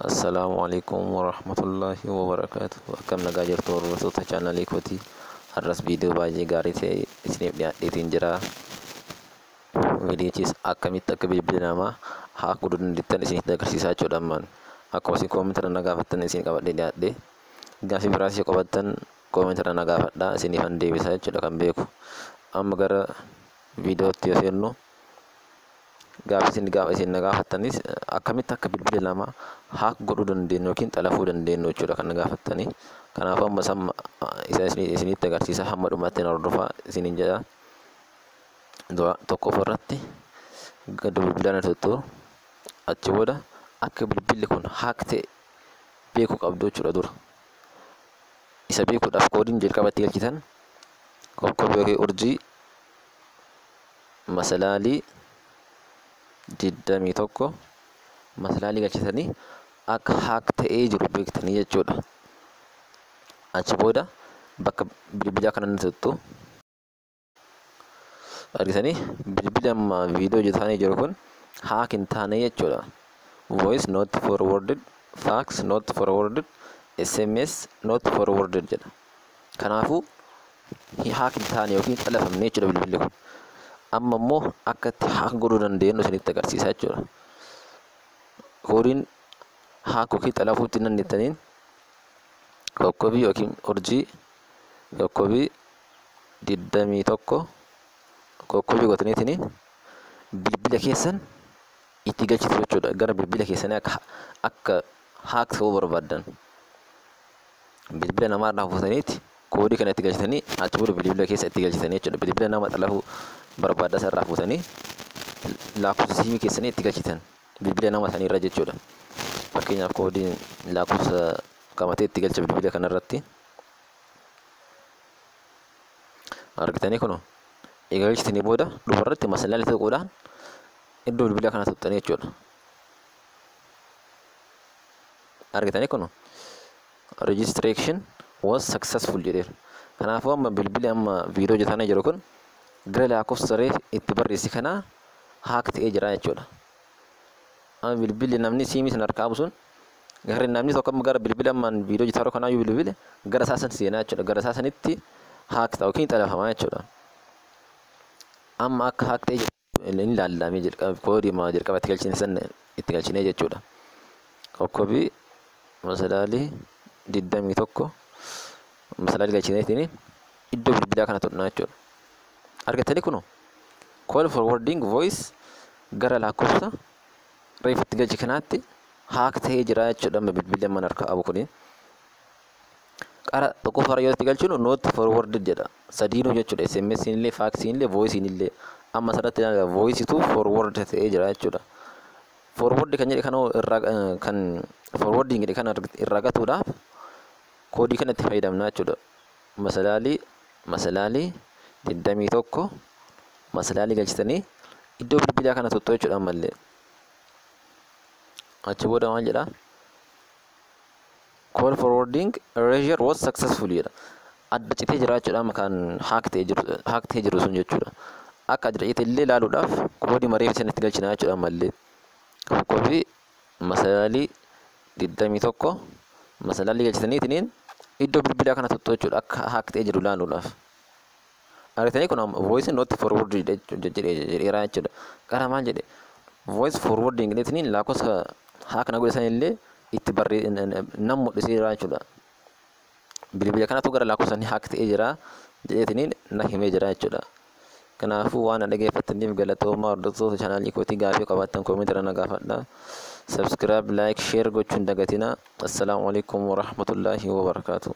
Assalamualaikum warahmatullahi wabarakatuh. Akkam nagaa jirtu hordoftoota chaanalii kooti. Har'as viidiyoo baay'ee gaarii ta'e isiniif dhiyaadheetiin jira. Viidiyochis akkamitti akka bilbila namaa haakuu dandeettan isinitti agarsiisaa jechuudha. Ammaan akkuma isin koomentara na gaafattan isin qabadhee dhiyaadhe. Gaaffii biraas yoo qabaattan koomentara na gaafadhaa isiniifan deebisaa jechuudha kan beeku. Amma gara viidiyootti yoo seennu gaafa isin na gaafattanis akkamitti akka bilbila namaa haak godhuu dandeenyu yookiin xalafuu dandeenyu jechuudha kan na gaafattanii. Kanaafuu amma isa isinitti agarsiisa hamma dhumaatti na hordofaa isiniin jedha. Tokko ofirratti gad bilbilaan tuttuu achi booda akka bilbilli kun haak ta'e beekuu qabdu jechuudha dura. Isa beekuudhaaf koodiin jalqabatti galchitan kokkobee yookiin urjii masalaalii 21 masalaalii galchitanii akka haak ta'ee jiru beektanii jechuudha. Achi booda bakka bilbilaa kana tuttu argitanii bilbila amma viidiyoo hojjetanii jiru kun haak hin taane jechuudha. Voice not forwarded, fax not forwarded, SMS not forwarded jedha. Kanaafuu haak hin taane yookiin xalafamne jechuudha bilbilli kun. Amma immoo akka itti haak godhuu dandeenyu isinitti agarsiisaa jechuudha. Koodiin haak yookiin xalafuutti dandeettaniin kokkobii yookiin urjii kokkobii 21 kokkobii gootaniitiin bilbila keessan itti galchitu jechuudha. Gara bilbila keessanii akka haak ta'uu barbaaddan bilbila namaarraa fuutaniiti koodii kana itti galchitanii achi booda bilbila keessa itti galchitanii jechuudha. Bilbila nama xalafuu barbaadda sarraa fuutanii lakkoofsa siimii keessanii itti galchitan bilbila nama sanii irra jechuudha. Fakkeenyaaf koodiin lakkoofsa qabatee itti galcha bilbila kanarratti argitanii kun egaa galchitanii booda dhumarratti masalaalii tuquudhaan iddoo bilbila kana tuqxanii jechuudha. Argitanii kun registration was successful jedheera. Kanaafuu amma bilbili amma viidiyoo hojjetanii jiru kun gara lakkoofsa saree itti barreessi kanaa haak ta'ee jira jechuudha. Amma bilbilli namni siimii sana harkaa buusuun garri namni tokko gara bilbila ammaan viidiyoo hojjetaa jiru kanaayyuu bilbile gara isaa san seenaa jechuudha. Gara isaa sanitti haak ta'u yookiin xalafamaa jechuudha. Amma akka haak ta'ee inni ilaallamee jalqaba koodii jalqaba itti galchine san itti galchinee jechuudha. Kokkobii masalaalii 21 masalaalii galchineetiin iddoo bilbilaa kana tuqnaa jechuudha. Argatanii kun call forwarding voice gara lakkoofsa reefatti galchi kanaatti haak ta'ee jira jechuudha. Amma bilbilli amma harka qabu kuni qara tokko fara yoo itti galchinu not forwarded jedha. Sadiinuu jechuudha. SMS illee fax illee voice illee amma sarratti voice tu forward ta'ee jira jechuudha. Forward kan jedhe kanoo irraa kan forwarding jedhe kana irraa gatuudhaaf koodii kana itti fayyadamna jechuudha. Masalaalii 21 masalaalii galchitanii iddoo bilbilaa kana tuqxu jechuudha. Ammallee achi booda maal jedha call forwarding erasure was successful jedha. Adda citee jira jechuudha. Amma kan haak ta'ee jiru sun jechuudha. Akka adda citee illee ilaaluudhaaf koodii mareef itti galchina jechuudha. Ammallee kokkobii masalaalii 21 masalaalii galchitaniitiin iddoo bilbilaa kana tuqxu jechuudha. Akka haak ta'ee jiru ilaaluudhaaf. Argitanii kun voice not forwarded jedheera jechuudha. Qara maal jedhe voice forwarding jedheetiin lakkoofsa haak na godhe san illee itti nam mul'iseera jechuudha. Bilbila kanatu gara lakkoofsa haak ta'ee jira jedheetiin na himee jira jechuudha. Kanaafuu waan dhaggeeffattaniif galatoomaa. Hordoftoota chaanaalii kootii gaaffii qabaattan koomentara na gaafadhaa. Subscribe, like, share gochuun dagatina. Assalaamu alaikum warahmatullahi wabarakatuh.